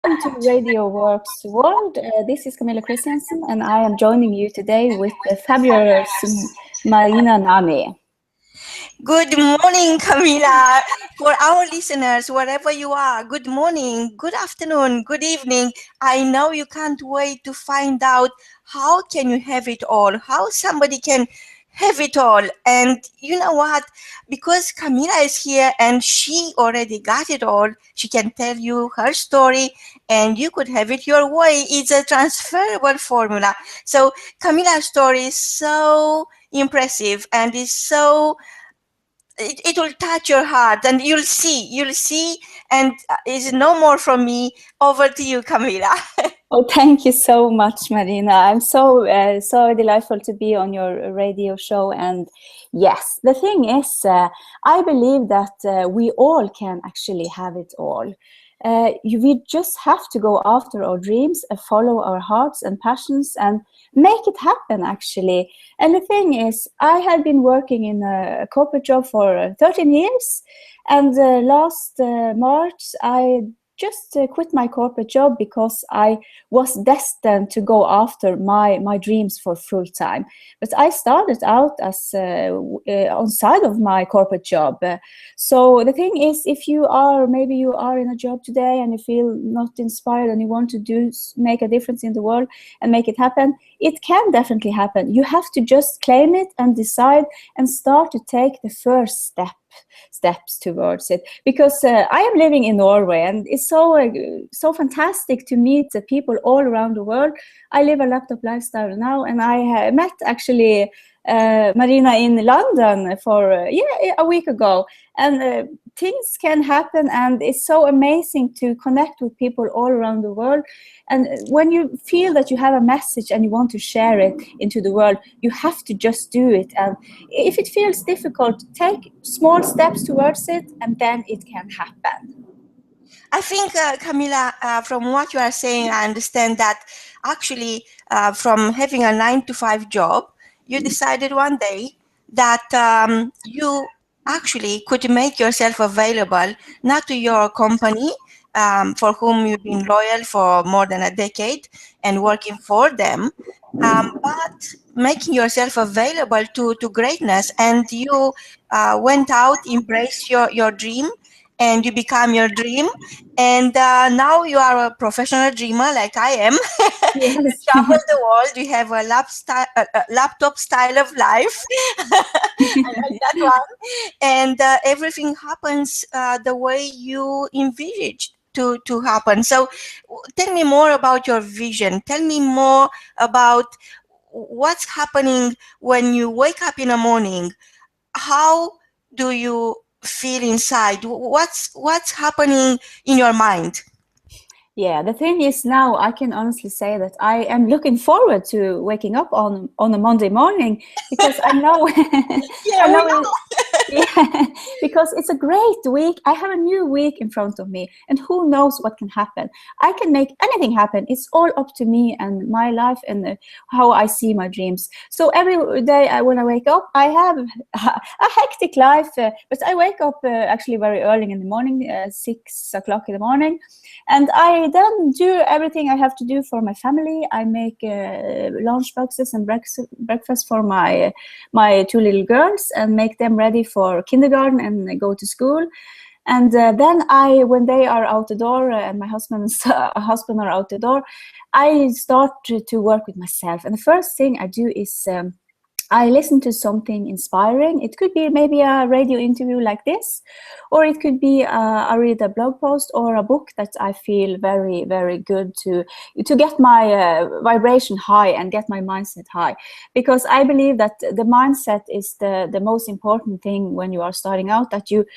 Welcome to Radio Works World. This is Camilla Kristiansen, and I am joining you today with the fabulous Marina Nami. Good morning, Camilla. For our listeners, wherever you are, good morning, good afternoon, good evening. I know you can't wait to find out how can you have it all, how somebody can have it all. And you know what? Because Camilla is here and she already got it all, she can tell you her story and you could have it your way. It's a transferable formula. So Camilla's story is so impressive and is so it will touch your heart and you'll see and is no more from me. Over to you, Camilla. Oh, thank you so much, Marina. I'm so delightful to be on your radio show. And yes, the thing is, I believe that we all can actually have it all. We just have to go after our dreams and follow our hearts and passions and make it happen, actually. And the thing is, I have been working in a corporate job for 13 years. And last March, I just quit my corporate job because I was destined to go after my dreams for full time. But I started out as on side of my corporate job. So the thing is, if maybe you are in a job today and you feel not inspired and you want to make a difference in the world and make it happen, it can definitely happen. You have to just claim it and decide and start to take the first steps towards it, because I am living in Norway and it's so fantastic to meet the people all around the world. I live a laptop lifestyle now, and I met actually Marina in London for a week ago, and things can happen, and it's so amazing to connect with people all around the world. And when you feel that you have a message and you want to share it into the world, you have to just do it. And if it feels difficult, take small steps towards it, and then it can happen. I think, Camilla, from what you are saying, I understand that actually from having a 9-to-5 job, you decided one day that you actually could make yourself available, not to your company, for whom you've been loyal for more than a decade and working for them, but making yourself available to greatness. And you went out, embraced your dream, and you become your dream. And now you are a professional dreamer like I am. Yes. You travel the world. You have a laptop style of life. I like that one. And everything happens the way you envisaged to happen. So tell me more about your vision. Tell me more about what's happening when you wake up in the morning. How do you feel inside? What's happening in your mind? Yeah, the thing is, now I can honestly say that I am looking forward to waking up on a Monday morning, because I know, yeah, because it's a great week. I have a new week in front of me, and who knows what can happen. I can make anything happen. It's all up to me and my life and how I see my dreams. So every day when I wake up, I have a hectic life, but I wake up actually very early in the morning, 6 o'clock in the morning, and I then do everything I have to do for my family. I make lunch boxes and breakfast for my 2 little girls and make them ready for kindergarten and go to school. And then when they are out the door and my husband are out the door, I start to work with myself. And the first thing I do is I listen to something inspiring. It could be maybe a radio interview like this, or it could be I read a blog post or a book that I feel very, very good to get my vibration high and get my mindset high. Because I believe that the mindset is the most important thing when you are starting out, that you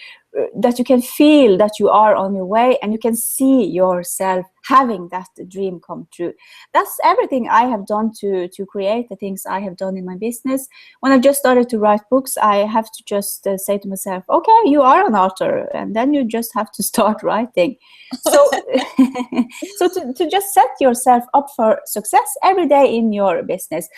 can feel that you are on your way and you can see yourself having that dream come true. That's everything I have done to create the things I have done in my business. When I just started to write books, I have to just say to myself, okay, you are an author, and then you just have to start writing. So So to just set yourself up for success every day in your business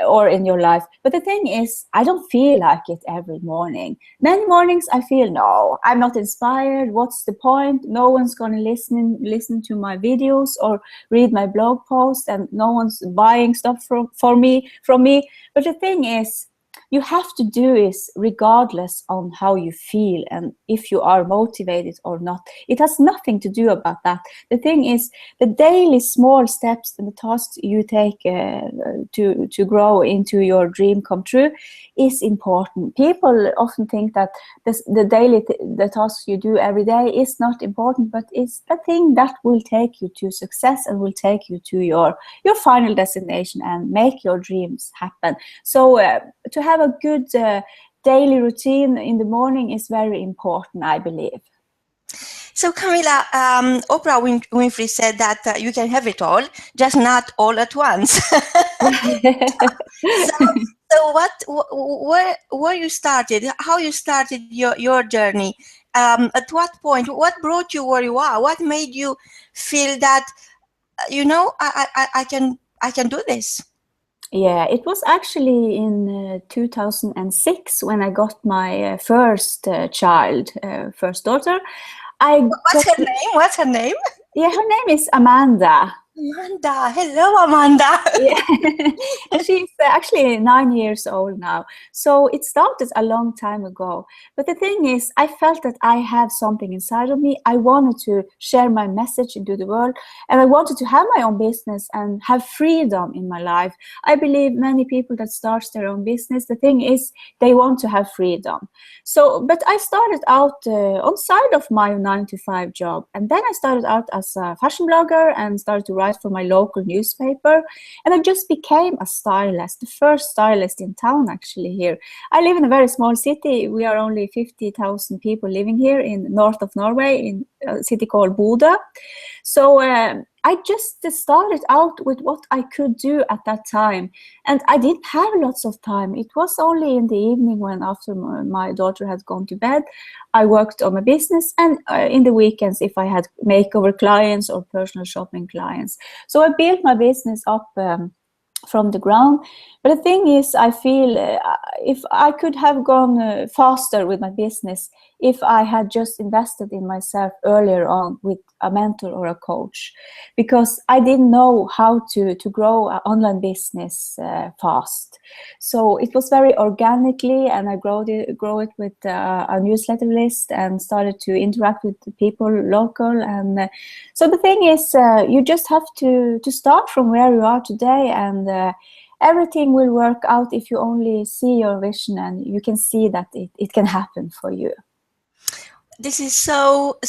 or in your life. But the thing is, I don't feel like it every morning. Many mornings I feel, no, I'm not inspired. What's the point? No one's going to listen to my videos or read my blog post, and no one's buying stuff from me. But the thing is, you have to do is regardless on how you feel and if you are motivated or not. It has nothing to do about that. The thing is, the daily small steps and the tasks you take to grow into your dream come true is important. People often think that the tasks you do every day is not important, but it's the thing that will take you to success and will take you to your final destination and make your dreams happen. So to have a good daily routine in the morning is very important, I believe. So Camilla, Oprah Winfrey said that you can have it all, just not all at once. So where you started, how you started your journey, at what point, what brought you where you are, what made you feel that, you know, I can do this? Yeah, it was actually in 2006 when I got my first child, first daughter. What's her name? Yeah, her name is Amanda. Amanda, hello Amanda. Yeah, and she's actually 9 years old now. So it started a long time ago. But the thing is, I felt that I had something inside of me. I wanted to share my message into the world, and I wanted to have my own business and have freedom in my life. I believe many people that start their own business, the thing is, they want to have freedom. So, but I started out on side of my 9-to-5 job, and then I started out as a fashion blogger and started to write for my local newspaper, and I just became a stylist, the first stylist in town actually here. I live in a very small city. We are only 50,000 people living here in north of Norway in a city called Bodø. So I just started out with what I could do at that time, and I didn't have lots of time. It was only in the evening, when after my daughter had gone to bed, I worked on my business, and in the weekends if I had makeover clients or personal shopping clients. So I built my business up from the ground. But the thing is, I feel if I could have gone faster with my business if I had just invested in myself earlier on with a mentor or a coach, because I didn't know how to grow an online business fast. So it was very organically, and I grow it with a newsletter list and started to interact with the people local. And so the thing is, you just have to start from where you are today, and everything will work out if you only see your vision and you can see that it can happen for you. This is so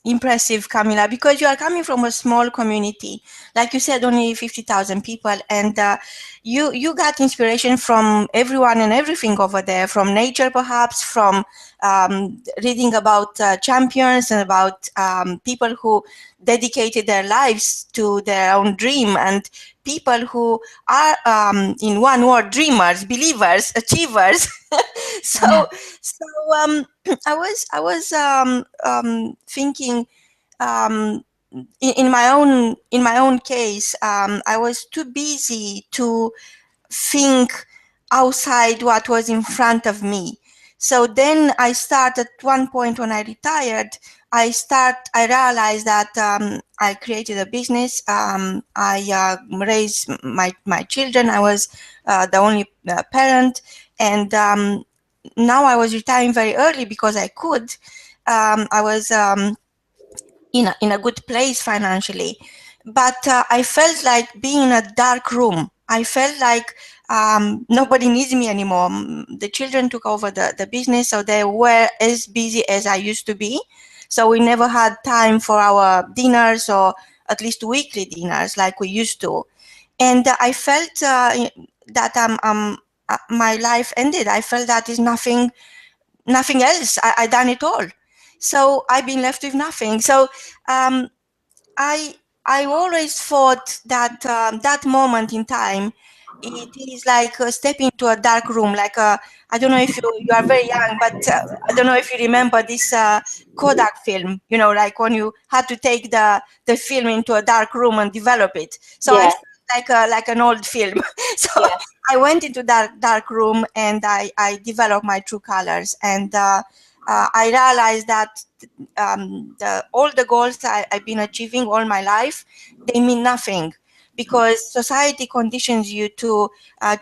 impressive, Camilla, because you are coming from a small community, like you said, only 50,000 people, and you got inspiration from everyone and everything over there, from nature perhaps, from reading about champions and about people who dedicated their lives to their own dream, and people who are, in one word, dreamers, believers, achievers. So I was thinking, in my own case, I was too busy to think outside what was in front of me. So then I started, at one point when I retired, I realized that I created a business. I raised my children. I was the only parent, and now I was retiring very early because I could. I was in a good place financially, but I felt like being in a dark room. I felt like nobody needs me anymore. The children took over the business, so they were as busy as I used to be. So we never had time for our dinners, or at least weekly dinners like we used to. And I felt that my life ended. I felt that is nothing else. I done it all. So I've been left with nothing. So I always thought that that moment in time it is like stepping into a dark room, like I don't know if you are very young, but I don't know if you remember this Kodak film, you know, like when you had to take the film into a dark room and develop it. So I Yes. felt like an old film. So Yes. I went into that dark room and I developed my true colors, and I realized that all the goals I've been achieving all my life, they mean nothing, because society conditions you to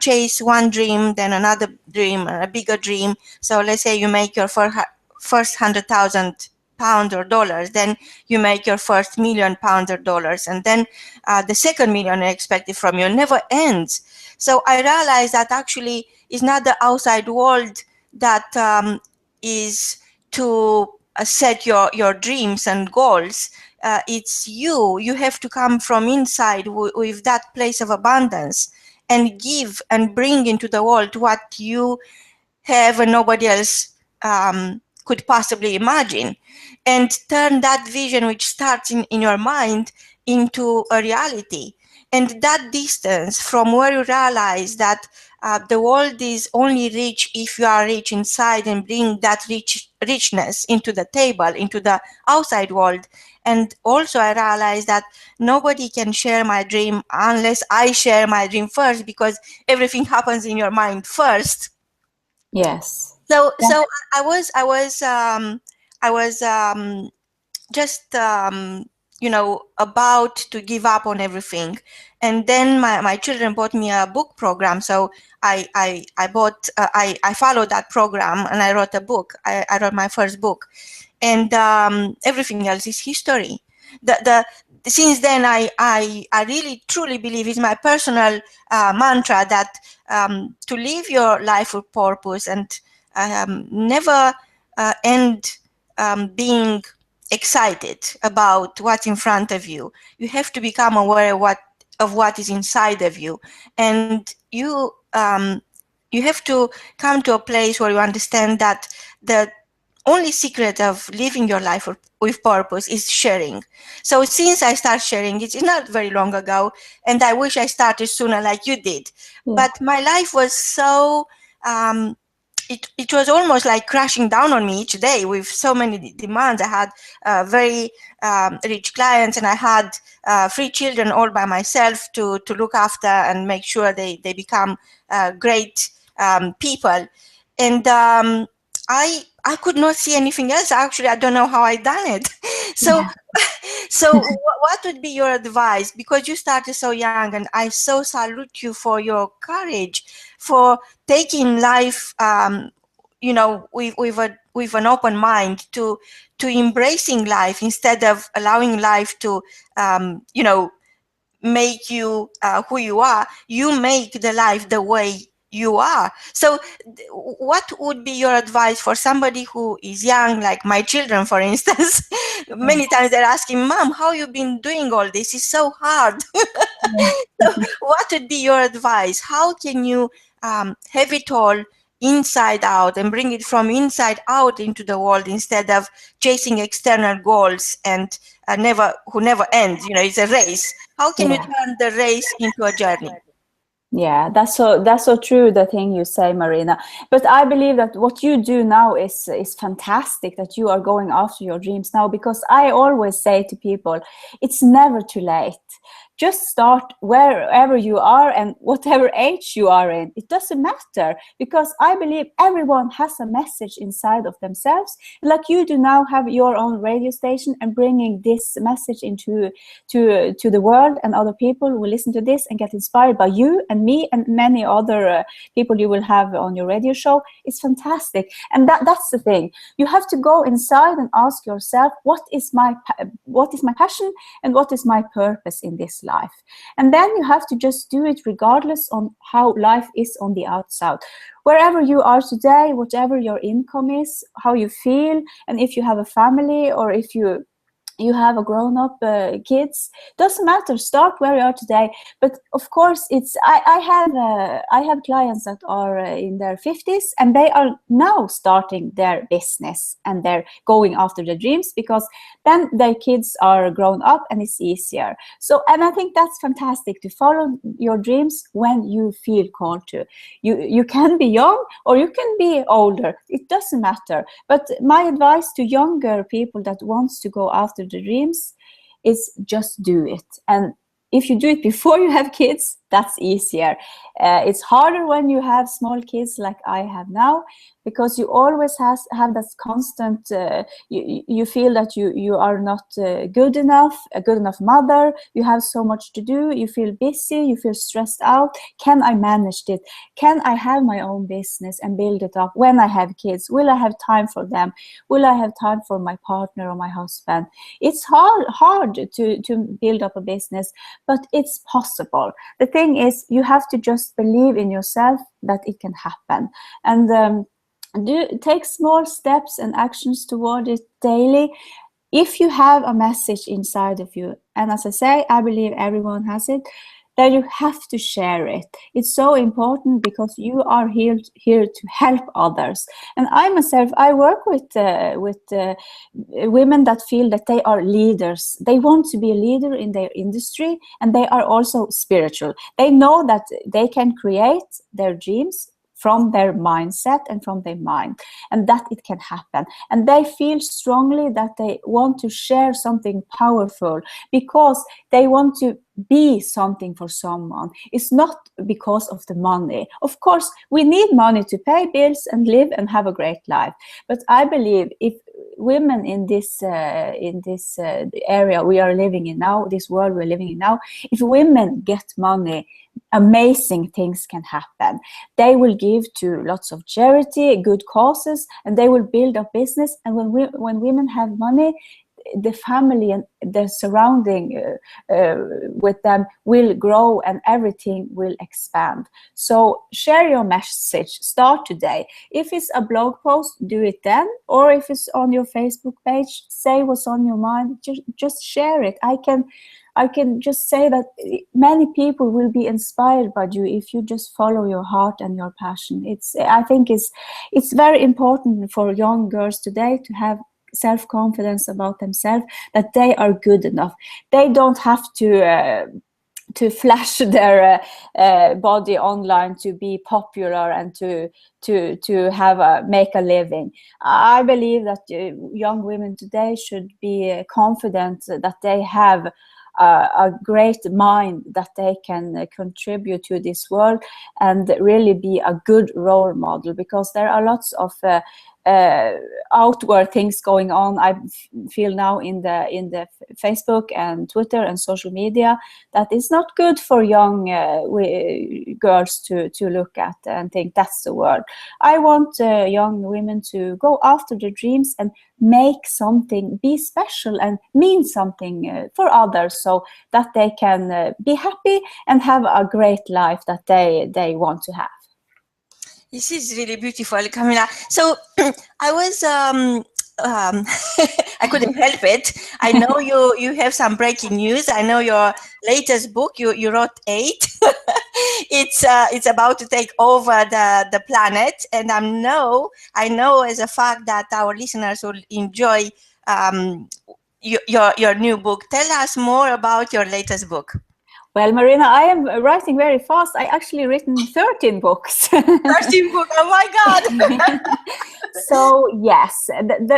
chase one dream, then another dream, and a bigger dream. So let's say you make your first 100,000 pounds or dollars, then you make your first £1,000,000 or dollars, and then the second million expected from you never ends. So I realized that actually it's not the outside world that is to set your dreams and goals. It's you have to come from inside with that place of abundance and give and bring into the world what you have and nobody else could possibly imagine, and turn that vision which starts in your mind into a reality. And that distance from where you realize that the world is only rich if you are rich inside, and bring that richness into the table, into the outside world. And also I realized that nobody can share my dream unless I share my dream first, because everything happens in your mind first. Yes. So I was just you know, about to give up on everything, and then my children bought me a book program. So I bought I followed that program, and I wrote a book. I wrote my first book, and everything else is history. The since then I really truly believe, it's my personal mantra, that to live your life with purpose, and never end being excited about what's in front of you. You have to become aware of what is inside of you, and you have to come to a place where you understand that the only secret of living your life with purpose is sharing. So since I started sharing, it's not very long ago, and I wish I started sooner like you did. Yeah. But my life was so it was almost like crashing down on me each day with so many demands. I had very rich clients, and I had 3 children all by myself to look after and make sure they become great people. And I could not see anything else. Actually, I don't know how I done it. So Yeah. so what would be your advice? Because you started so young, and I so salute you for your courage, for taking life, you know, with an open mind, to embracing life instead of allowing life to, you know, make you who you are. You make the life the way you are. So what would be your advice for somebody who is young, like my children, for instance? Many times they're asking, Mom, how you been doing all this? It's so hard. So what would be your advice? How can you have it all inside out and bring it from inside out into the world, instead of chasing external goals and who never ends? You know, it's a race. How can you Yeah. turn the race into a journey? Yeah, that's so true, the thing you say, Marina. But I believe that what you do now is fantastic, that you are going after your dreams now, because I always say to people, it's never too late. Just start wherever you are and whatever age you are in. It doesn't matter, because I believe everyone has a message inside of themselves. Like you do now have your own radio station and bringing this message into to the world, and other people will listen to this and get inspired by you and me and many other people you will have on your radio show. It's fantastic. And that's the thing. You have to go inside and ask yourself, what is my passion and what is my purpose in this life? And then you have to just do it regardless on how life is on the outside. Wherever you are today, whatever your income is, how you feel, and if you have a family, or if you you have a grown-up kids, doesn't matter, start where you are today. But of course, I have clients that are in their 50s, and they are now starting their business, and they're going after their dreams, because then their kids are grown up and it's easier. So, and I think that's fantastic, to follow your dreams when you feel called to. You can be young or you can be older, it doesn't matter. But my advice to younger people that wants to go after the dreams is just do it. And if you do it before you have kids, that's easier. It's harder when you have small kids like I have now, because you always have that constant, you feel that you are not a good enough mother, you have so much to do, you feel busy, you feel stressed out. Can I manage it? Can I have my own business and build it up when I have kids? Will I have time for them? Will I have time for my partner or my husband? It's hard to build up a business, but it's possible. The thing is, you have to just believe in yourself that it can happen, and take small steps and actions toward it daily. If you have a message inside of you, and as I say, I believe everyone has it, then you have to share it. It's so important, because you are here to help others. And I myself, I work with women that feel that they are leaders. They want to be a leader in their industry, and they are also spiritual. They know that they can create their dreams from their mindset and from their mind, and that it can happen. And they feel strongly that they want to share something powerful, because they want to be something for someone. It's not because of the money. Of course, we need money to pay bills and live and have a great life. But I believe if women in this area we are living in now, this world we're living in now, if women get money, amazing things can happen. They will give to lots of charity, good causes, and they will build a business. And when women have money, the family and the surrounding with them will grow, and everything will expand. So share your message, start today. If it's a blog post, do it then, or if it's on your Facebook page, say what's on your mind, just share it. I can just say that many people will be inspired by you if you just follow your heart and your passion. I think it's very important for young girls today to have self-confidence about themselves, that they are good enough. They don't have to flash their body online to be popular and to have make a living. I believe that young women today should be confident that they have a great mind, that they can contribute to this world and really be a good role model, because there are lots of outward things going on. I feel now in the Facebook and Twitter and social media that is not good for young girls to look at and think that's the world. I want young women to go after their dreams and make something, be special and mean something for others, so that they can be happy and have a great life that they want to have. This is really beautiful, Camilla. So I was, I couldn't help it. I know you have some breaking news. I know your latest book, you wrote 8. It's about to take over the planet. And I know as a fact that our listeners will enjoy your new book. Tell us more about your latest book. Well, Marina, I am writing very fast. I actually written 13 books. 13 books, oh my God. So yes,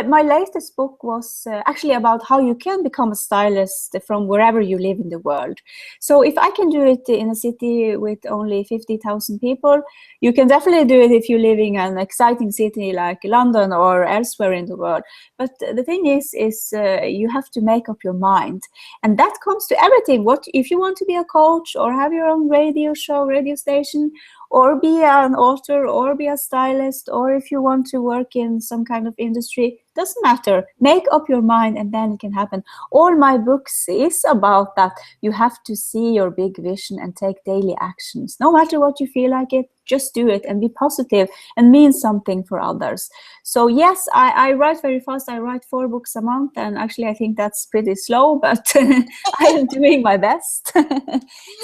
my latest book was actually about how you can become a stylist from wherever you live in the world. So if I can do it in a city with only 50,000 people, you can definitely do it if you're living in an exciting city like London or elsewhere in the world. But the thing is you have to make up your mind. And that comes to everything. What if you want to be a coach or have your own radio show, radio station, or be an author, or be a stylist, or if you want to work in some kind of industry, doesn't matter. Make up your mind and then it can happen. All my books is about that. You have to see your big vision and take daily actions. No matter what you feel like it, just do it and be positive and mean something for others. So yes, I write very fast. I write 4 books a month, and actually I think that's pretty slow, but I am doing my best.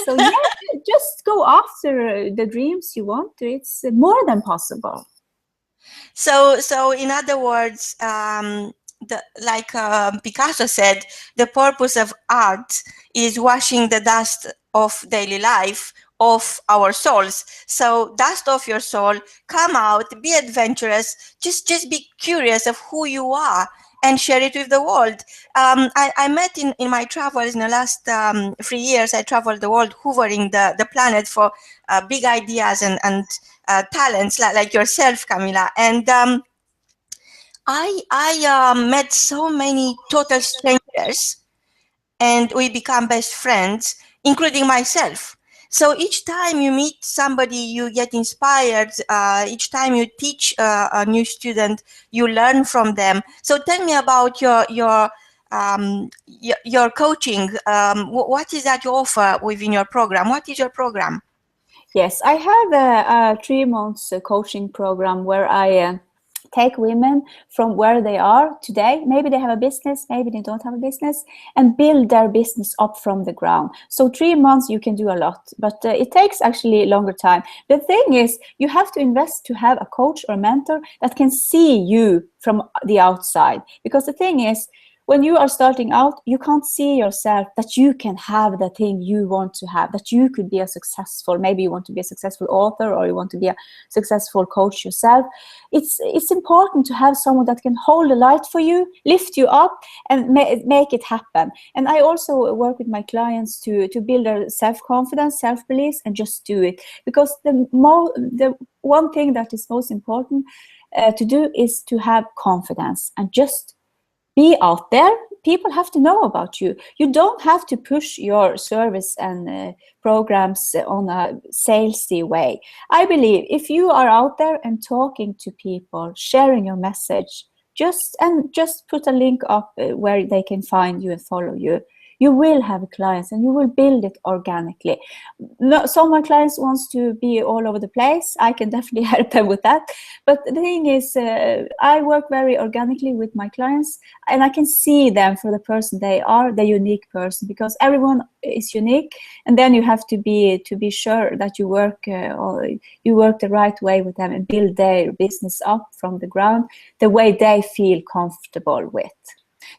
So yeah, just go after the dreams you want to. It's more than possible. So in other words, like Picasso said, the purpose of art is washing the dust of daily life of our souls. So dust off your soul, come out, be adventurous, just be curious of who you are and share it with the world. I met in my travels in the last 3 years, I traveled the world hovering the planet for big ideas and talents like yourself, Camilla. And I met so many total strangers, and we become best friends, including myself. So each time you meet somebody, you get inspired. Each time you teach a new student, you learn from them. So tell me about your coaching. What is that you offer within your program? What is your program? Yes, I have a 3 months coaching program where I take women from where they are today. Maybe they have a business, maybe they don't have a business, and build their business up from the ground. So 3 months you can do a lot, but it takes actually longer time. The thing is, you have to invest to have a coach or mentor that can see you from the outside. Because the thing is, when you are starting out, you can't see yourself that you can have the thing you want to have, that you could be a successful, maybe you want to be a successful author, or you want to be a successful coach yourself. It's important to have someone that can hold the light for you, lift you up, and make it happen. And I also work with my clients to build their self-confidence, self-beliefs, and just do it. Because the one thing that is most important to do is to have confidence and just be out there. People have to know about you. You don't have to push your service and programs on a salesy way. I believe if you are out there and talking to people, sharing your message, just put a link up where they can find you and follow you. You will have clients and you will build it organically. Some of my clients wants to be all over the place. I can definitely help them with that. But the thing is, I work very organically with my clients, and I can see them for the person they are, the unique person, because everyone is unique. And then you have to be sure that you work the right way with them and build their business up from the ground the way they feel comfortable with.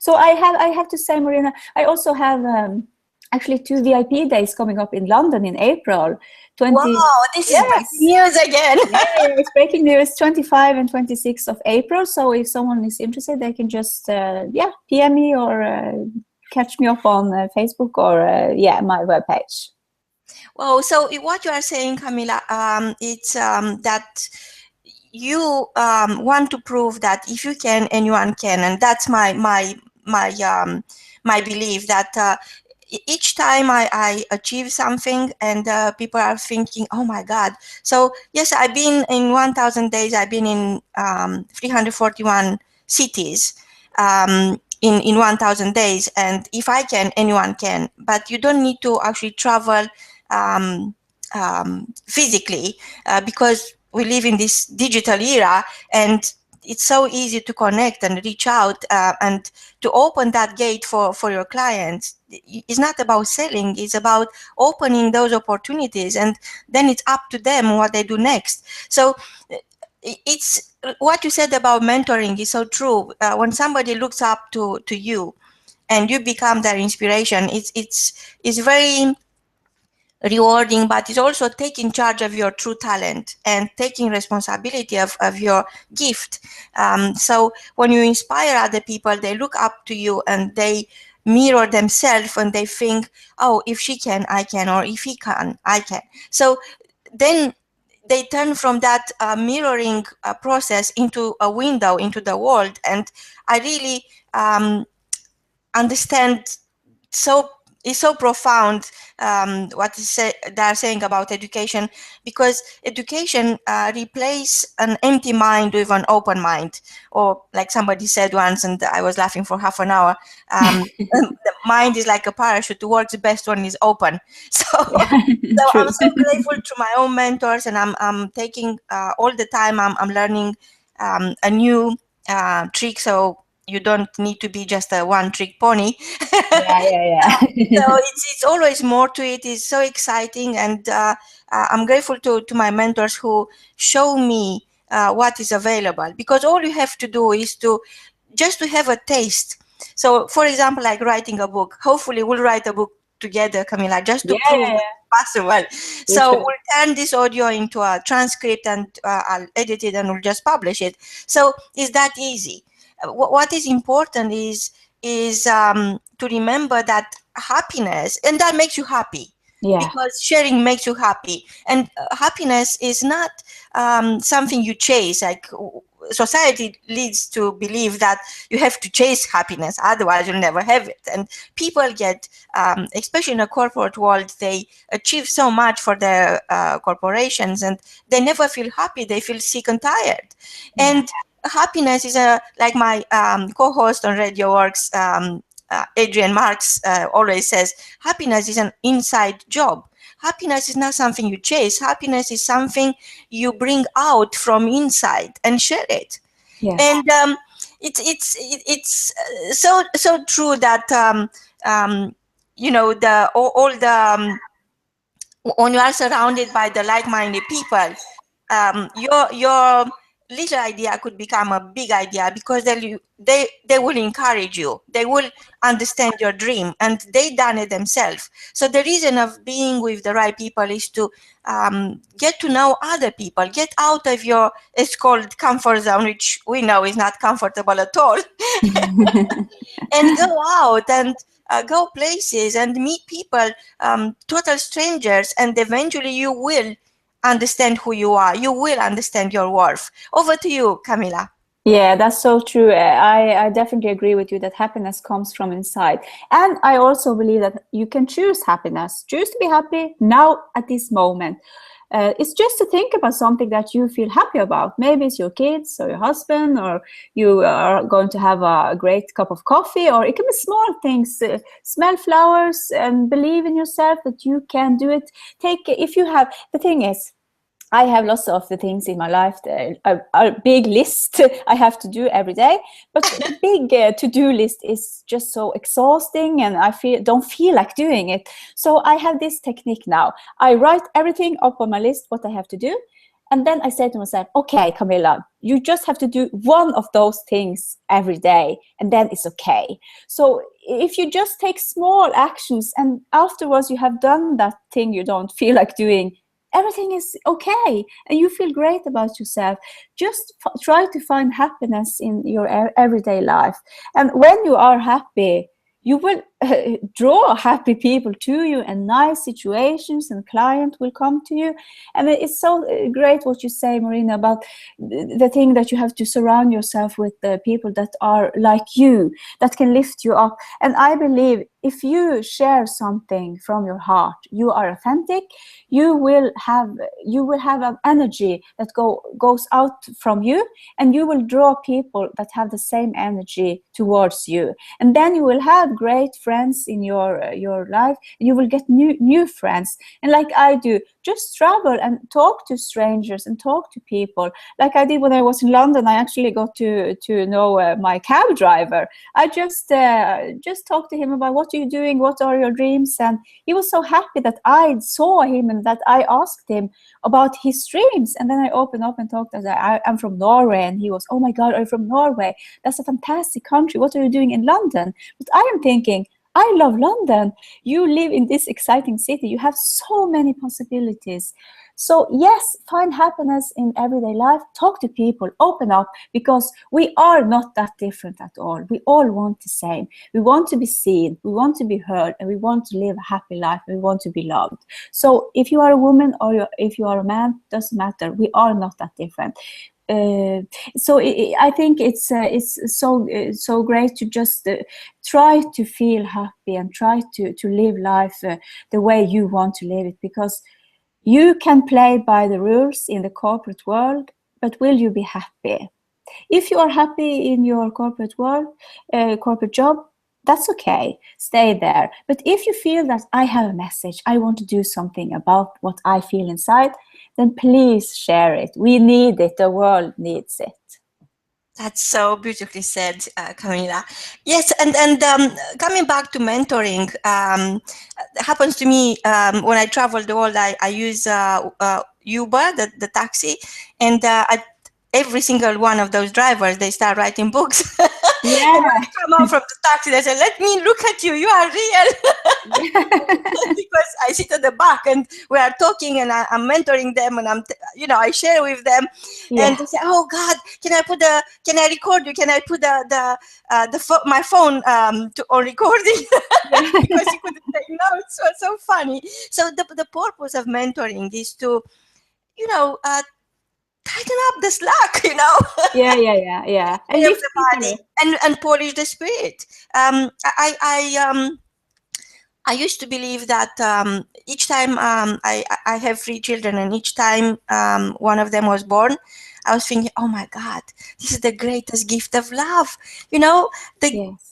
So I have to say, Marina, I also have actually 2 VIP days coming up in London in April. Wow, this is breaking news again. Yeah, it's breaking news, 25 and 26 of April. So if someone is interested, they can just PM me or catch me up on Facebook or my webpage. Well, so what you are saying, Camilla, it's that you want to prove that if you can, anyone can, and that's my belief that each time I achieve something and people are thinking, oh my God. So yes, I've been in 1,000 days. I've been in 341 cities in 1,000 days, and if I can, anyone can. But you don't need to actually travel physically because we live in this digital era, and it's so easy to connect and reach out and to open that gate for your clients. It's not about selling, it's about opening those opportunities, and then it's up to them what they do next. So it's what you said about mentoring is so true. When somebody looks up to you and you become their inspiration, it's very rewarding, but it's also taking charge of your true talent and taking responsibility of your gift. So when you inspire other people, they look up to you and they mirror themselves and they think, oh, if she can, I can, or if he can, I can. So then they turn from that mirroring process into a window into the world. And I really understand so is so profound, what they're saying about education, because education replaces an empty mind with an open mind. Or like somebody said once, and I was laughing for half an hour, the mind is like a parachute, works best when it's open. So, so I'm so grateful to my own mentors, and I'm taking all the time, I'm learning a new trick, so you don't need to be just a one-trick pony. So it's always more to it. It's so exciting, and I'm grateful to my mentors who show me what is available, because all you have to do is to have a taste. So, for example, like writing a book. Hopefully, we'll write a book together, Camilla, just to prove it's possible. So we'll turn this audio into a transcript, and I'll edit it, and we'll just publish it. So it's that easy. What is important is to remember that happiness, and that makes you happy. Because sharing makes you happy, and happiness is not something you chase. Like society leads to believe that you have to chase happiness, otherwise you'll never have it. And people get, especially in a corporate world, they achieve so much for their corporations, and they never feel happy. They feel sick and tired. And happiness is like my co-host on Radio Works, Adrian Marks, always says, happiness is an inside job. Happiness is not something you chase. Happiness is something you bring out from inside and share it. And it's so true that you know, when you are surrounded by the like-minded people, your little idea could become a big idea, because they will encourage you. They will understand your dream, and they done it themselves. So the reason of being with the right people is to get to know other people, get out of your, it's called comfort zone, which we know is not comfortable at all, and go out and go places and meet people, total strangers, and eventually you will understand who you are. You will understand your worth. Over to you, Camilla. Yeah, that's so true. I definitely agree with you that happiness comes from inside. And I also believe that you can choose happiness. Choose to be happy now at this moment. It's just to think about something that you feel happy about. Maybe it's your kids or your husband, or you are going to have a great cup of coffee, or it can be small things. Smell flowers and believe in yourself that you can do it. If you have, the thing is, I have lots of the things in my life, a big list I have to do every day, but the big to-do list is just so exhausting, and I don't feel like doing it. So I have this technique now. I write everything up on my list, what I have to do, and then I say to myself, okay, Camilla, you just have to do one of those things every day, and then it's okay. So if you just take small actions, and afterwards you have done that thing you don't feel like doing, everything is okay, and you feel great about yourself. Just try to find happiness in your everyday life. And when you are happy, you will draw happy people to you, and nice situations and clients will come to you. And it's so great what you say, Marina, about the thing that you have to surround yourself with the people that are like you, that can lift you up. And I believe if you share something from your heart, you are authentic, you will have an energy that goes out from you, and you will draw people that have the same energy towards you. And then you will have great friends in your life, and you will get new friends. And like I do, just travel and talk to strangers and talk to people. Like I did when I was in London, I actually got to know my cab driver. I just talked to him about, what are you doing? What are your dreams? And he was so happy that I saw him and that I asked him about his dreams. And then I opened up and talked. I'm from Norway, and he was, oh my God, are you from Norway? That's a fantastic country. What are you doing in London? But I am thinking, I love London. You live in this exciting city. You have so many possibilities. So yes, find happiness in everyday life. Talk to people, open up, because we are not that different at all. We all want the same. We want to be seen, we want to be heard, and we want to live a happy life. We want to be loved. So if you are a woman or if you are a man, doesn't matter. We are not that different. So I think it's so great to just try to feel happy and try to live life the way you want to live it, because you can play by the rules in the corporate world, but will you be happy? If you are happy in your corporate world, corporate job, that's okay, stay there. But if you feel that I have a message, I want to do something about what I feel inside, then please share it. We need it, the world needs it. That's so beautifully said, Camilla. Yes, and coming back to mentoring, happens to me when I travel the world. I use Uber, the taxi, and every single one of those drivers, they start writing books. Yeah. And when I come out from the taxi, they say, "Let me look at you. You are real." Because I sit at the back and we are talking, and I'm mentoring them, and I share with them, and they say, "Oh God, can I record you? Can I put my phone on recording?" Because you couldn't take notes. So it's so funny. So the purpose of mentoring is to, tighten up the slack, Yeah. And lift the body and polish the spirit. I used to believe that each time I have 3 children, and each time one of them was born, I was thinking, oh my God, this is the greatest gift of love.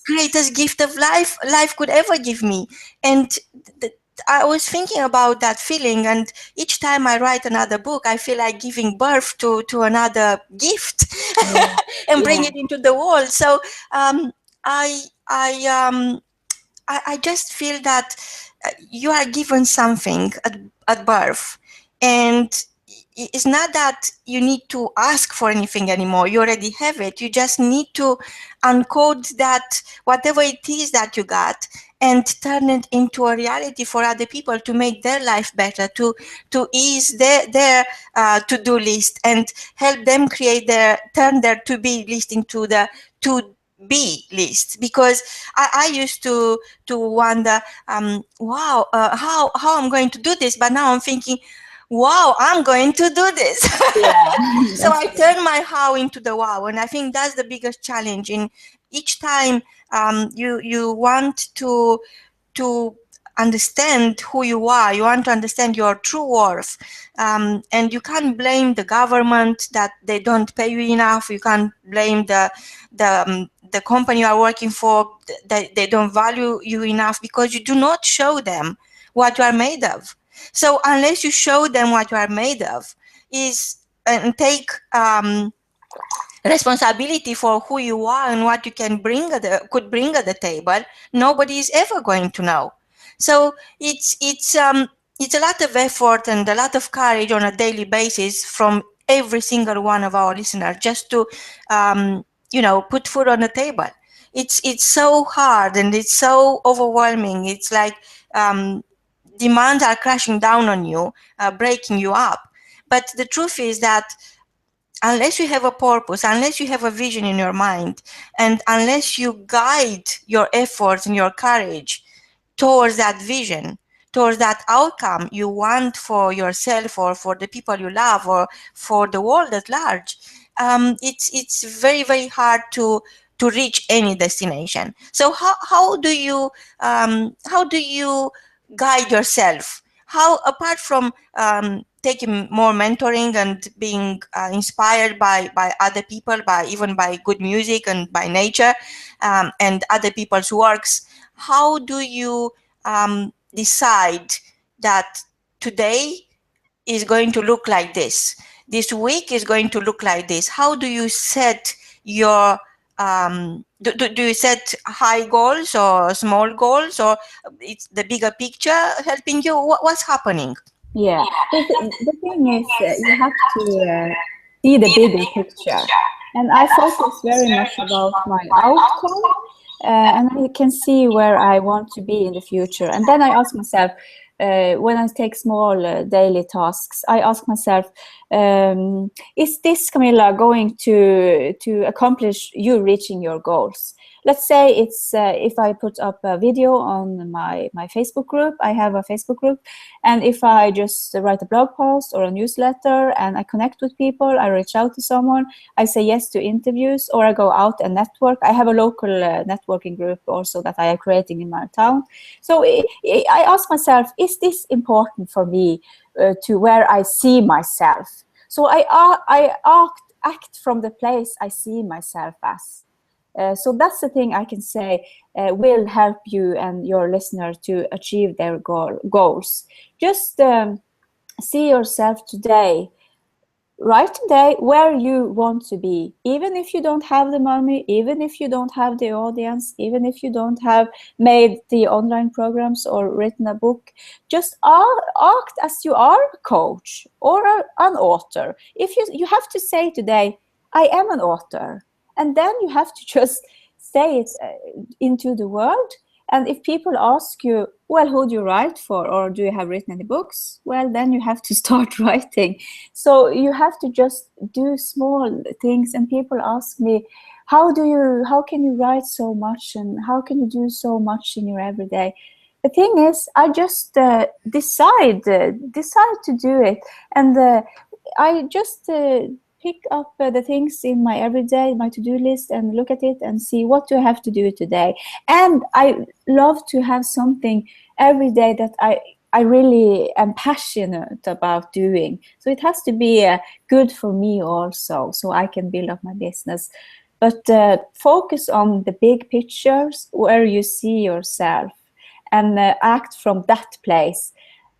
Greatest gift of life could ever give me. And I was thinking about that feeling, and each time I write another book, I feel like giving birth to another gift and bring it into the world. So I just feel that you are given something at birth, and it's not that you need to ask for anything anymore. You already have it. You just need to uncode that, whatever it is that you got, and turn it into a reality for other people, to make their life better, to ease their to-do list, and help them turn their to-be list into the to-be list. Because I used to wonder, how I'm going to do this, but now I'm thinking, wow, I'm going to do this. So I turn my how into the wow, and I think that's the biggest challenge. In each time you want to understand who you are, you want to understand your true worth, and you can't blame the government that they don't pay you enough. You can't blame the company you are working for, that they don't value you enough, because you do not show them what you are made of. So unless you show them what you are made of, and take responsibility for who you are and what you could bring at the table, nobody is ever going to know. So it's a lot of effort and a lot of courage on a daily basis from every single one of our listeners, just to put food on the table. It's so hard, and it's so overwhelming. It's like demands are crashing down on you, breaking you up. But the truth is that unless you have a purpose, unless you have a vision in your mind, and unless you guide your efforts and your courage towards that vision, towards that outcome you want for yourself, or for the people you love, or for the world at large, it's very, very hard to reach any destination. So how do you guide yourself? How, apart from taking more mentoring and being inspired by other people, even by good music and by nature, and other people's works, how do you decide that today is going to look like this, this week is going to look like this? How do you set your do you set high goals or small goals, or it's the bigger picture helping you? What's happening? Yeah, the thing is, you have to see the bigger picture, and I focus very much about my outcome, and I can see where I want to be in the future. And then I ask myself, when I take small daily tasks, I ask myself, is this, Camilla, going to accomplish you reaching your goals? let's say it's if I put up a video on my Facebook group, I have a Facebook group, and if I just write a blog post or a newsletter and I connect with people, I reach out to someone, I say yes to interviews, or I go out and network. I have a local networking group also that I am creating in my town. So I ask myself, is this important for me to where I see myself? So I act from the place I see myself as. So that's the thing I can say will help you and your listener to achieve their goals. Just see yourself today, right today, where you want to be. Even if you don't have the money, even if you don't have the audience, even if you don't have made the online programs or written a book, just act as you are a coach or an author. If you have to say today, I am an author, and then you have to just say it into the world. And if people ask you, well, who do you write for, or do you have written any books? Well, then you have to start writing. So you have to just do small things. And people ask me, how can you write so much, and how can you do so much in your everyday? The thing is, I just decide to do it, and I just pick up the things in my everyday, my to-do list, and look at it and see what do I have to do today. And I love to have something every day that I really am passionate about doing. So it has to be good for me also, so I can build up my business. But focus on the big pictures where you see yourself, and act from that place.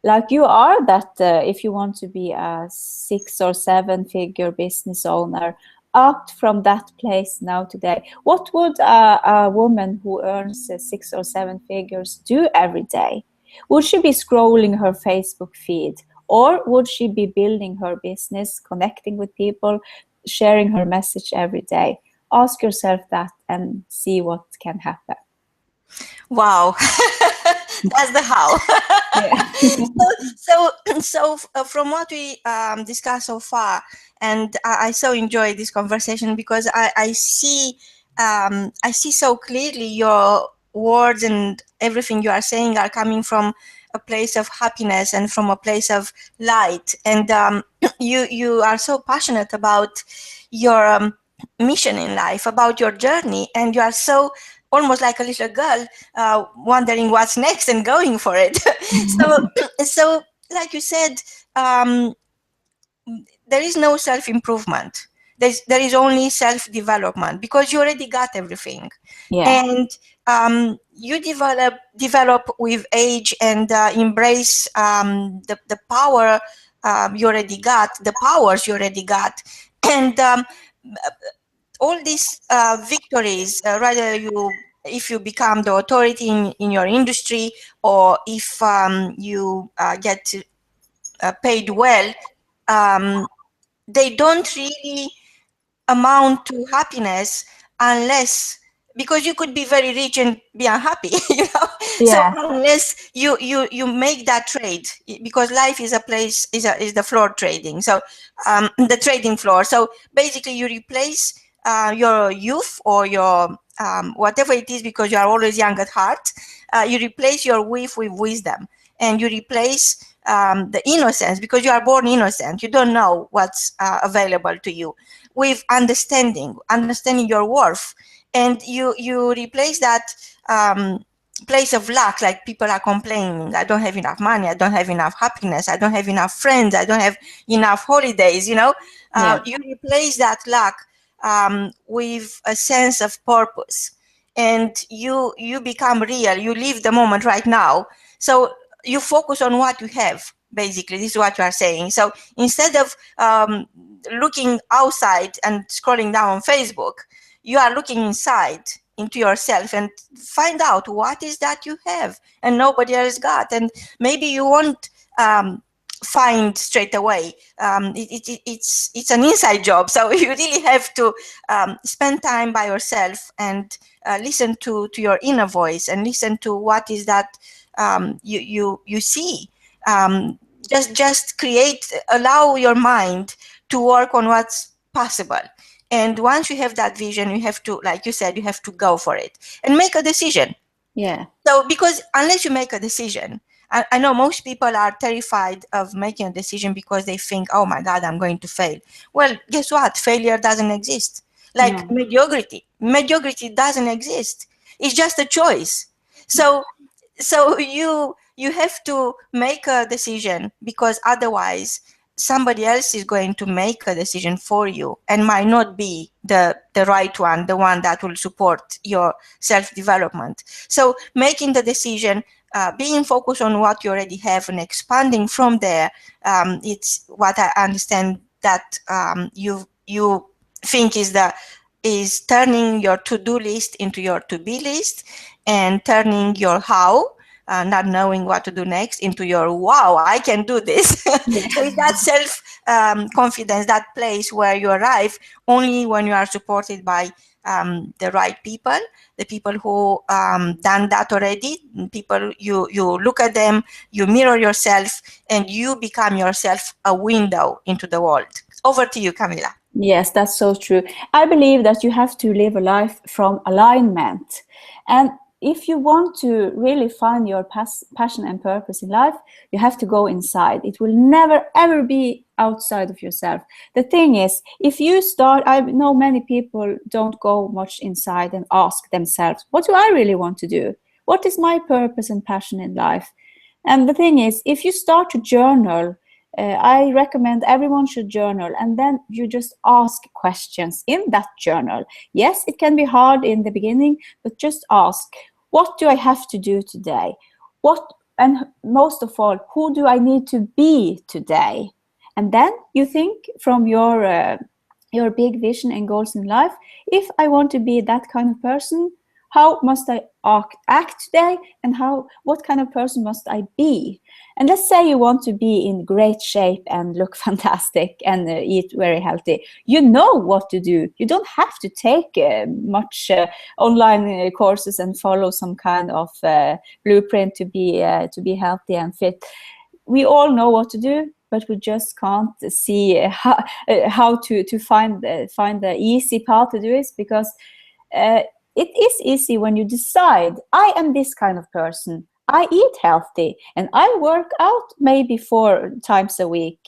Like you are that if you want to be a 6 or 7 figure business owner, act from that place now today. What would a woman who earns 6 or 7 figures do every day? Would she be scrolling her Facebook feed, or would she be building her business, connecting with people, sharing her message every day? Ask yourself that and see what can happen. Wow. That's the how. Yeah. So from what we discussed so far, and I so enjoy this conversation because I see so clearly your words and everything you are saying are coming from a place of happiness and from a place of light, and you are so passionate about your mission in life, about your journey, and you are so almost like a little girl wondering what's next and going for it. so like you said, there is no self-improvement. There is only self-development, because you already got everything. Yeah. And you develop with age, and embrace the power you already got, the powers you already got. And all these victories, rather if you become the authority in your industry, or if you get paid well, they don't really amount to happiness, unless, because you could be very rich and be unhappy, you know. Yeah. So unless you make that trade, because life is a place, is the floor trading, so the trading floor. So basically you replace your youth, or your whatever it is, because you are always young at heart, you replace your youth with wisdom, and you replace the innocence, because you are born innocent, you don't know what's available to you, with understanding your worth. And you replace that place of lack, like people are complaining, I don't have enough money, I don't have enough happiness, I don't have enough friends, I don't have enough holidays, you know. You replace that lack with a sense of purpose, and you become real, you live the moment right now. So you focus on what you have, basically. This is what you are saying. So instead of looking outside and scrolling down on Facebook, you are looking inside into yourself and find out what is that you have and nobody else got. And maybe you won't find straight away. It's an inside job, so you really have to spend time by yourself and listen to your inner voice, and listen to what is that you see. Just create, allow your mind to work on what's possible. And once you have that vision, you have to, like you said, you have to go for it and make a decision. Yeah. So, because unless you make a decision, I know most people are terrified of making a decision because they think, oh my God, I'm going to fail. Well, guess what? Failure doesn't exist. Like No. mediocrity doesn't exist. It's just a choice. So you have to make a decision, because otherwise somebody else is going to make a decision for you and might not be the right one, the one that will support your self-development. So making the decision, being focused on what you already have and expanding from there, it's what I understand that you think is turning your to-do list into your to-be list, and turning your how, not knowing what to do next, into your wow, I can do this. So it's that self-confidence, that place where you arrive only when you are supported by the right people, the people who done that already, people you look at them, you mirror yourself, and you become yourself a window into the world. Over to you, Camilla. Yes, that's so true. I believe that you have to live a life from alignment. And if you want to really find your passion and purpose in life, you have to go inside. It will never, ever be outside of yourself. The thing is, if you start, I know many people don't go much inside and ask themselves, what do I really want to do? What is my purpose and passion in life? And the thing is, if you start to journal, I recommend everyone should journal, and then you just ask questions in that journal. Yes, it can be hard in the beginning, but just ask, what do I have to do today? And most of all, who do I need to be today? And then you think from your big vision and goals in life, if I want to be that kind of person, how must I act today, and what kind of person must I be? And let's say you want to be in great shape and look fantastic and eat very healthy. You know what to do. You don't have to take much online courses and follow some kind of blueprint to be healthy and fit. We all know what to do, but we just can't see how to find the easy path to do it, because it is easy when you decide, I am this kind of person. I eat healthy and I work out maybe 4 times a week.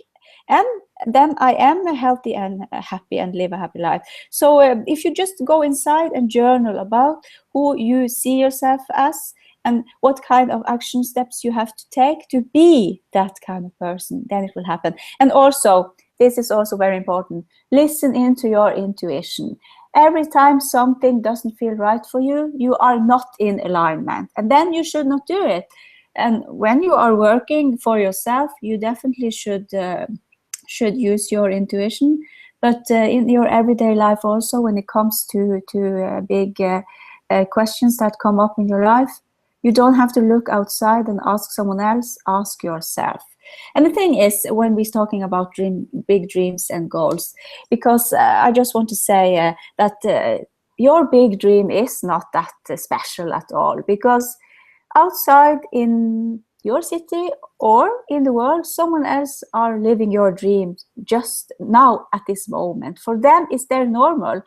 And then I am healthy and happy and live a happy life. So if you just go inside and journal about who you see yourself as and what kind of action steps you have to take to be that kind of person, then it will happen. And also, this is also very important, listen into your intuition. Every time something doesn't feel right for you, you are not in alignment, and then you should not do it. And when you are working for yourself, you definitely should use your intuition. But in your everyday life also, when it comes to big questions that come up in your life, you don't have to look outside and ask someone else, ask yourself. And the thing is, when we're talking about big dreams and goals, because I just want to say that your big dream is not that special at all, because outside in your city or in the world, someone else are living your dreams just now at this moment. For them, it's their normal.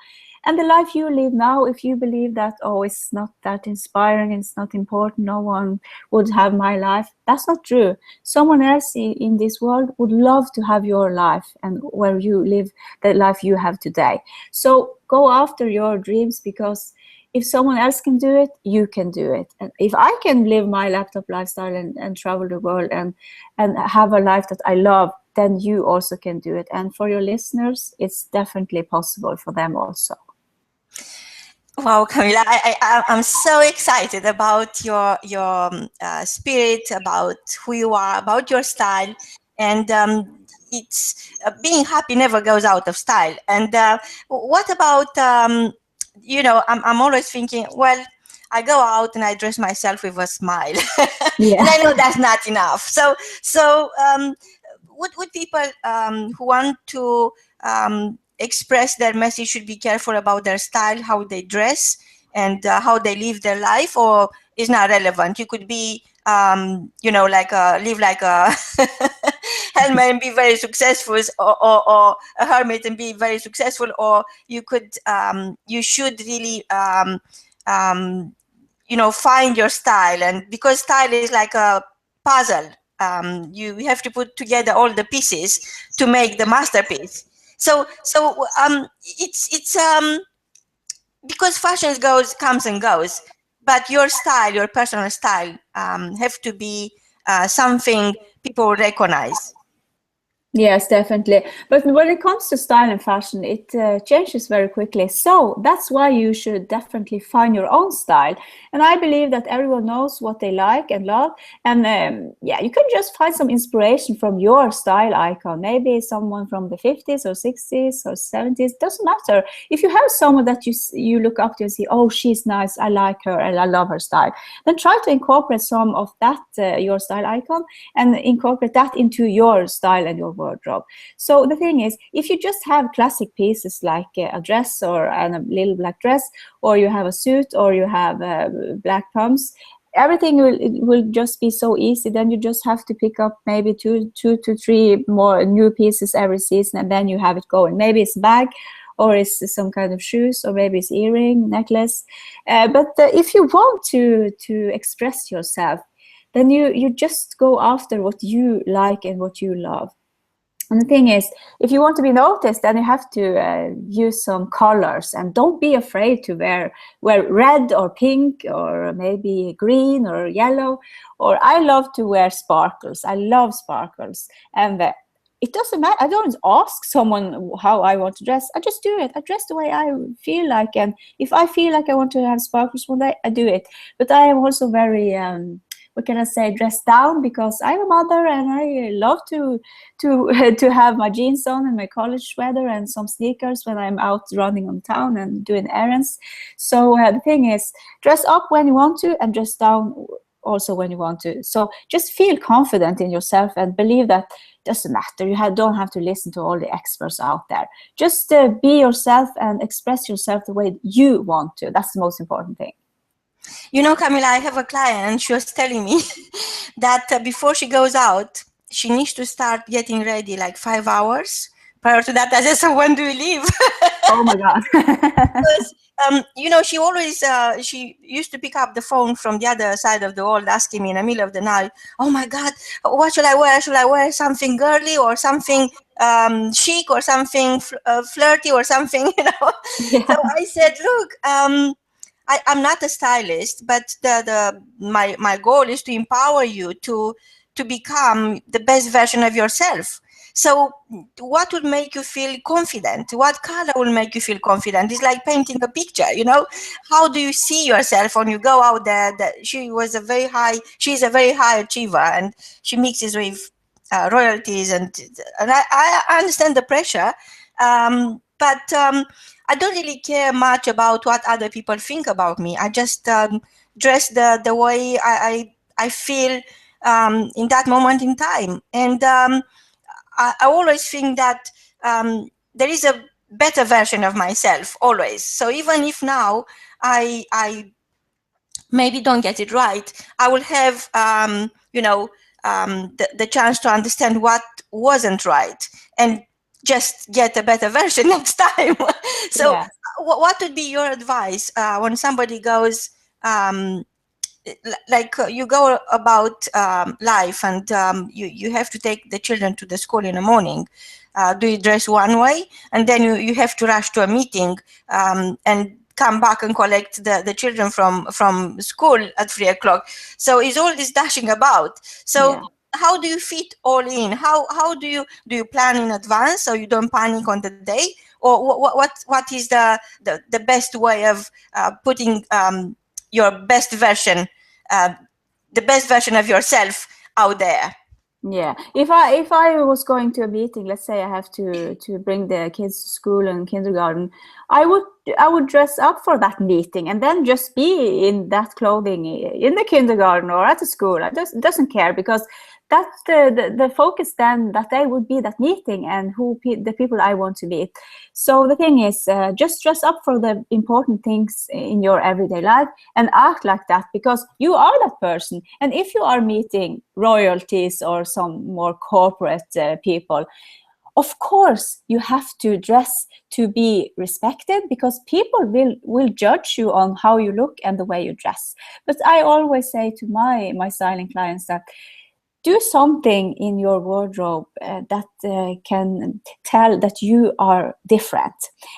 And the life you live now, if you believe that, oh, it's not that inspiring, it's not important, no one would have my life, that's not true. Someone else in this world would love to have your life and where you live the life you have today. So go after your dreams, because if someone else can do it, you can do it. And if I can live my laptop lifestyle and travel the world and have a life that I love, then you also can do it. And for your listeners, it's definitely possible for them also. Wow, Camilla, I'm so excited about your spirit, about who you are, about your style, and it's being happy never goes out of style. And what about I'm always thinking, well, I go out and I dress myself with a smile, Yeah. and I know that's not enough. So would people who want to express their message should be careful about their style, how they dress, and how they live their life, or is not relevant? You could be, live like a hermit and be very successful, or a hermit and be very successful, or you could, you should really, you know, find your style. And because style is like a puzzle, you have to put together all the pieces to make the masterpiece. So it's because fashion comes and goes, but your style, your personal style, have to be something people recognize. Yes, definitely. But when it comes to style and fashion, it changes very quickly. So that's why you should definitely find your own style. And I believe that everyone knows what they like and love. And yeah, you can just find some inspiration from your style icon. Maybe someone from the 50s or 60s or 70s. Doesn't matter. If you have someone that you look up to and see, oh, she's nice, I like her and I love her style, then try to incorporate some of that, your style icon, and incorporate that into your style and your wardrobe. So the thing is, if you just have classic pieces like a dress or a little black dress, or you have a suit, or you have black pumps, everything will just be so easy. Then you just have to pick up maybe two to three more new pieces every season, and then you have it going. Maybe it's a bag, or it's some kind of shoes, or maybe it's earring, necklace. But if you want to express yourself, then you just go after what you like and what you love. And the thing is, if you want to be noticed, then you have to use some colors, and don't be afraid to wear red or pink or maybe green or yellow. Or I love to wear sparkles. I love sparkles. And it doesn't matter. I don't ask someone how I want to dress. I just do it. I dress the way I feel like. And if I feel like I want to have sparkles one day, I do it. But I am also very... what can I say, dressed down, because I'm a mother and I love to have my jeans on and my college sweater and some sneakers when I'm out running on town and doing errands. So the thing is, dress up when you want to and dress down also when you want to. So just feel confident in yourself and believe that it doesn't matter. You don't have to listen to all the experts out there. Just be yourself and express yourself the way you want to. That's the most important thing. You know, Camilla, I have a client, she was telling me that before she goes out, she needs to start getting ready like 5 hours. Prior to that, I said, so when do you leave? Oh my God. Because, you know, she always, she used to pick up the phone from the other side of the world, asking me in the middle of the night, oh my God, what should I wear? Should I wear something girly or something chic or something flirty or something, you know? Yeah. So I said, look, I'm not a stylist, but my goal is to empower you to become the best version of yourself. So what would make you feel confident? What color will make you feel confident? It's like painting a picture, you know? How do you see yourself when you go out there? She's a very high achiever, and she mixes with royalties, and I understand the pressure, but I don't really care much about what other people think about me. I just dress the way I feel in that moment in time. And I always think that there is a better version of myself, always. So even if now I maybe don't get it right, I will have, you know, the chance to understand what wasn't right, and just get a better version next time. So yeah. What would be your advice when somebody goes, like you go about life, and you have to take the children to the school in the morning? Do you dress one way, and then you have to rush to a meeting and come back and collect the children from school at 3 o'clock? So it's all this dashing about. So yeah. How do you fit all in? How do you plan in advance so you don't panic on the day? Or what is the best way of putting your best version, the best version of yourself out there? Yeah, if I was going to a meeting, let's say I have to bring the kids to school and kindergarten, I would dress up for that meeting and then just be in that clothing in the kindergarten or at the school. I just doesn't care, because the focus then that day would be that meeting and the people I want to meet. So the thing is, just dress up for the important things in your everyday life and act like that, because you are that person. And if you are meeting royalties or some more corporate people, of course you have to dress to be respected, because people will judge you on how you look and the way you dress. But I always say to my styling clients that do something in your wardrobe that can tell that you are different.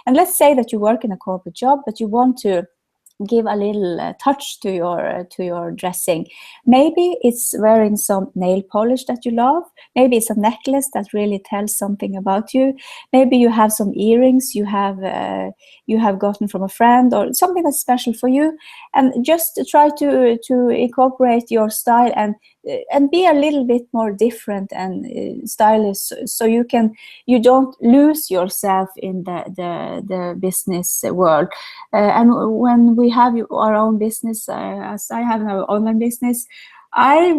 And let's say that you work in a corporate job, but you want to give a little touch to your dressing. Maybe it's wearing some nail polish that you love. Maybe it's a necklace that really tells something about you. Maybe you have some earrings you have gotten from a friend, or something that's special for you. And just try to incorporate your style and be a little bit more different and stylish, so you don't lose yourself in the business world. And when we have our own business, as I have an online business, I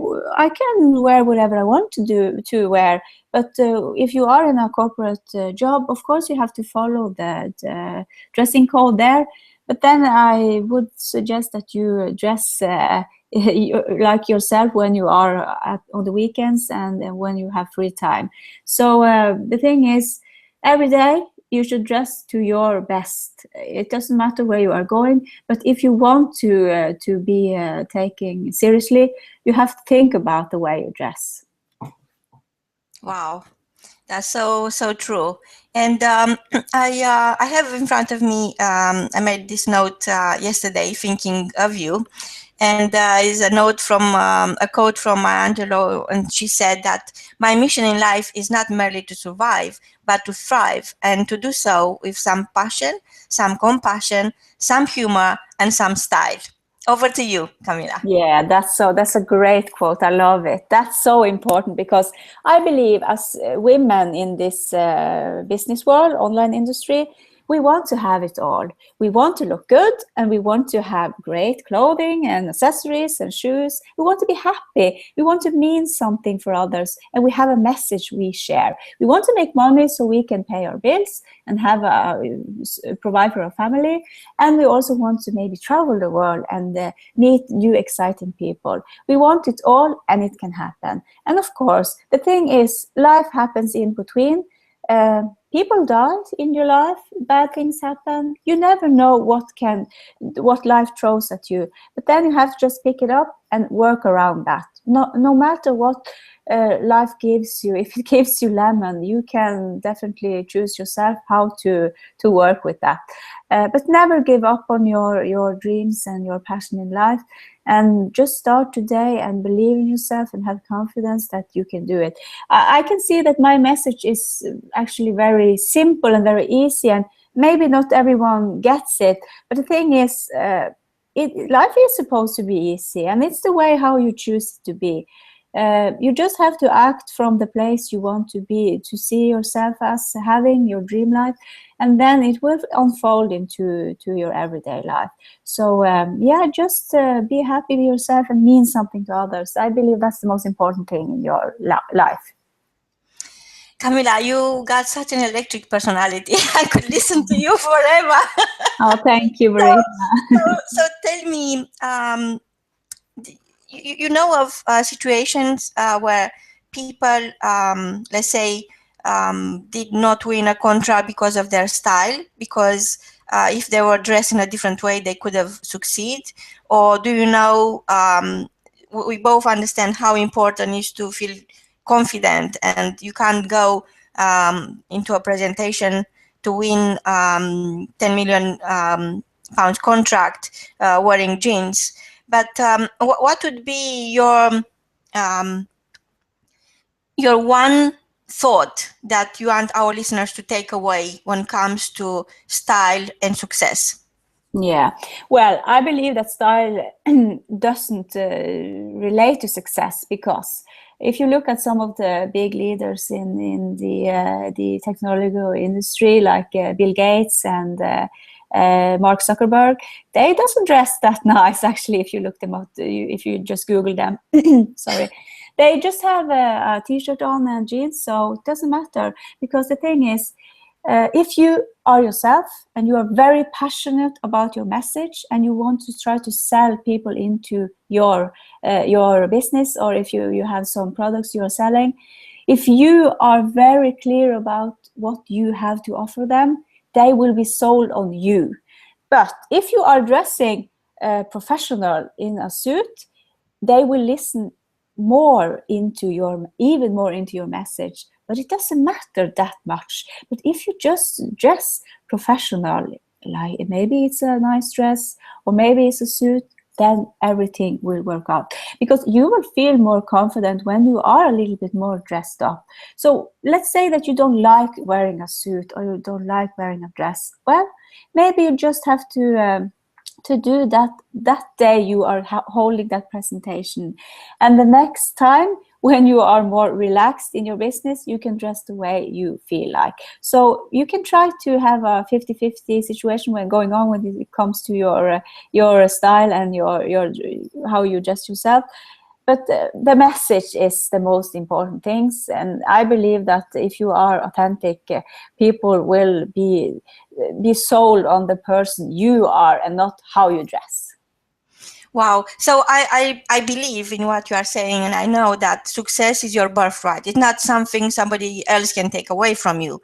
can wear whatever I want to wear. But if you are in a corporate job, of course you have to follow the dressing code there. But then I would suggest that you dress like yourself when you are on the weekends and when you have free time. So the thing is, every day you should dress to your best. It doesn't matter where you are going, but if you want to be taken seriously, you have to think about the way you dress. Wow, that's so true. And I have in front of me, I made this note yesterday thinking of you. And is a note from a quote from Maya Angelou, and she said that my mission in life is not merely to survive, but to thrive, and to do so with some passion, some compassion, some humor, and some style. Over to you, Camilla. Yeah, that's a great quote. I love it. That's so important, because I believe as women in this business world, online industry, we want to have it all. We want to look good, and we want to have great clothing and accessories and shoes. We want to be happy. We want to mean something for others, and we have a message we share. We want to make money so we can pay our bills and provide for our family. And we also want to maybe travel the world and meet new exciting people. We want it all, and it can happen. And of course, the thing is, life happens in between. People die in your life, bad things happen. You never know what life throws at you. But then you have to just pick it up and work around that. No matter what life gives you, if it gives you lemon, you can definitely choose yourself how to work with that. But never give up on your dreams and your passion in life. And just start today and believe in yourself and have confidence that you can do it. I can see that my message is actually very simple and very easy, and maybe not everyone gets it. But the thing is, life is supposed to be easy, and it's the way how you choose to be. You just have to act from the place you want to be, to see yourself as having your dream life, and then it will unfold into your everyday life. So yeah, just be happy with yourself and mean something to others. I believe that's the most important thing in your life. Camilla, you got such an electric personality. I could listen to you forever. Oh, thank you, Reine. So tell me, you know of situations where people, let's say, did not win a contract because of their style, because if they were dressed in a different way, they could have succeeded? Or do you know, we both understand how important it is to feel confident, and you can't go into a presentation to win 10 million pounds contract wearing jeans. But what would be your one thought that you want our listeners to take away when it comes to style and success? Yeah, well, I believe that style doesn't relate to success, because if you look at some of the big leaders in the technological industry, like Bill Gates and Mark Zuckerberg, they doesn't dress that nice, actually, if you look them up, if you just Google them. Sorry. They just have a t-shirt on and jeans, so it doesn't matter. Because the thing is, if you are yourself and you are very passionate about your message and you want to try to sell people into your business, or if you have some products you are selling, if you are very clear about what you have to offer them, they will be sold on you. But if you are dressing professional in a suit, they will listen even more into your message. But it doesn't matter that much. But if you just dress professional, like maybe it's a nice dress or maybe it's a suit, then everything will work out. Because you will feel more confident when you are a little bit more dressed up. So let's say that you don't like wearing a suit or you don't like wearing a dress. Well, maybe you just have to do that day you are holding that presentation, and the next time when you are more relaxed in your business, you can dress the way you feel like. So you can try to have a 50-50 situation when going on when it comes to your style and your how you dress yourself. But the message is the most important things, and I believe that if you are authentic, people will be sold on the person you are and not how you dress. Wow. So I believe in what you are saying, and I know that success is your birthright. It's not something somebody else can take away from you.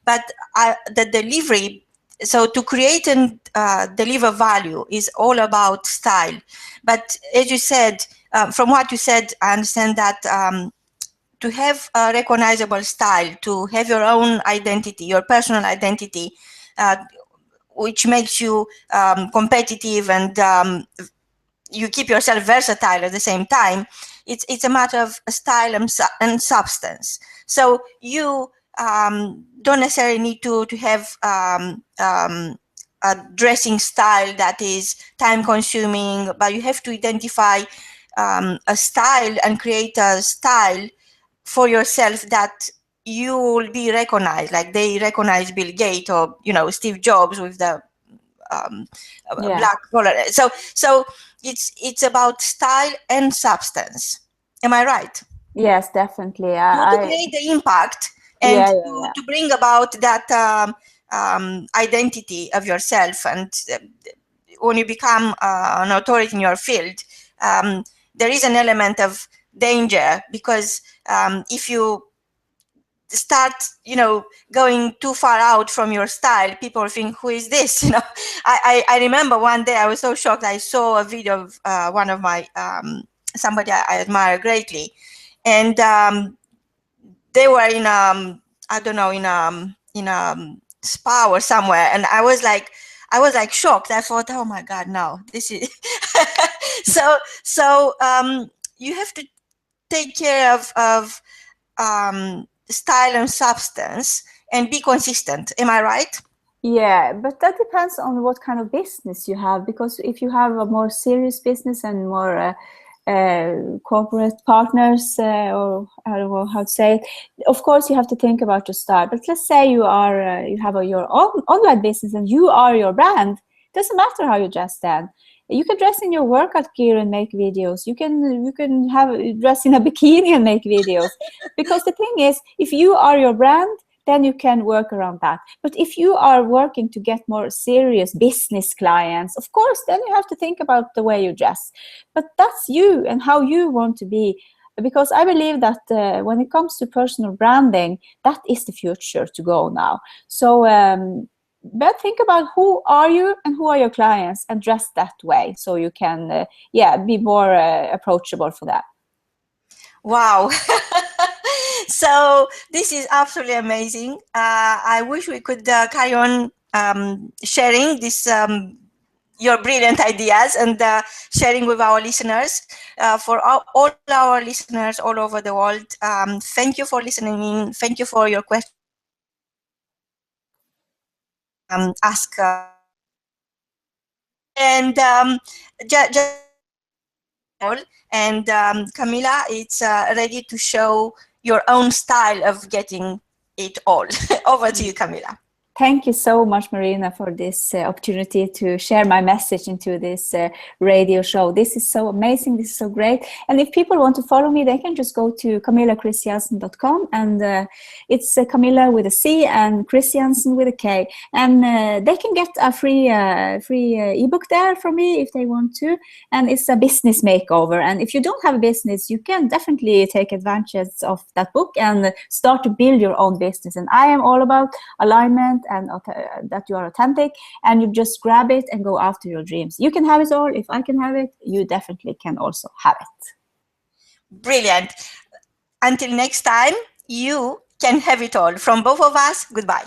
But the delivery, so to create and deliver value is all about style. But as you said, from what you said, I understand that to have a recognizable style, to have your own identity, your personal identity, which makes you competitive and you keep yourself versatile at the same time, it's a matter of style and substance. So you don't necessarily need to have a dressing style that is time consuming, but you have to identify a style and create a style for yourself that you will be recognized, like they recognize Bill Gates or Steve Jobs with the black collar. So it's about style and substance. Am I right? Yes, definitely. To create the impact and to bring about that identity of yourself, and when you become an authority in your field, there is an element of danger, because if you start going too far out from your style, people think, who is this? I remember one day I was so shocked. I saw a video of one of my somebody I admire greatly, and they were in I don't know, in a spa or somewhere, and I was like shocked. I thought, oh my God, no, this is so you have to take care of style and substance and be consistent. Am I right? Yeah, but that depends on what kind of business you have, because if you have a more serious business and more corporate partners, or I don't know how to say it, of course you have to think about your style. But let's say you are you have your own online business and you are your brand. Doesn't matter how you dress then. You can dress in your workout gear and make videos. You can have dress in a bikini and make videos. Because the thing is, if you are your brand, then you can work around that. But if you are working to get more serious business clients, of course, then you have to think about the way you dress. But that's you and how you want to be. Because I believe that when it comes to personal branding, that is the future to go now. So, but think about who are you and who are your clients, and dress that way so you can, be more approachable for that. Wow. So this is absolutely amazing. I wish we could carry on sharing this your brilliant ideas and sharing with our listeners. For all our listeners all over the world, thank you for listening in. Thank you for your question. Ask and just and Camilla, it's ready to show your own style of getting it all. Over to you, Camilla. Thank you so much, Marina, for this opportunity to share my message into this radio show. This is so amazing. This is so great. And if people want to follow me, they can just go to camillakristiansen.com, and it's Camilla with a C and Kristiansen with a K. And they can get a free ebook there from me if they want to. And it's a business makeover. And if you don't have a business, you can definitely take advantage of that book and start to build your own business. And I am all about alignment and that you are authentic, and you just grab it and go after your dreams. You can have it all. If I can have it, you definitely can also have it. Brilliant. Until next time, you can have it all. From both of us, goodbye.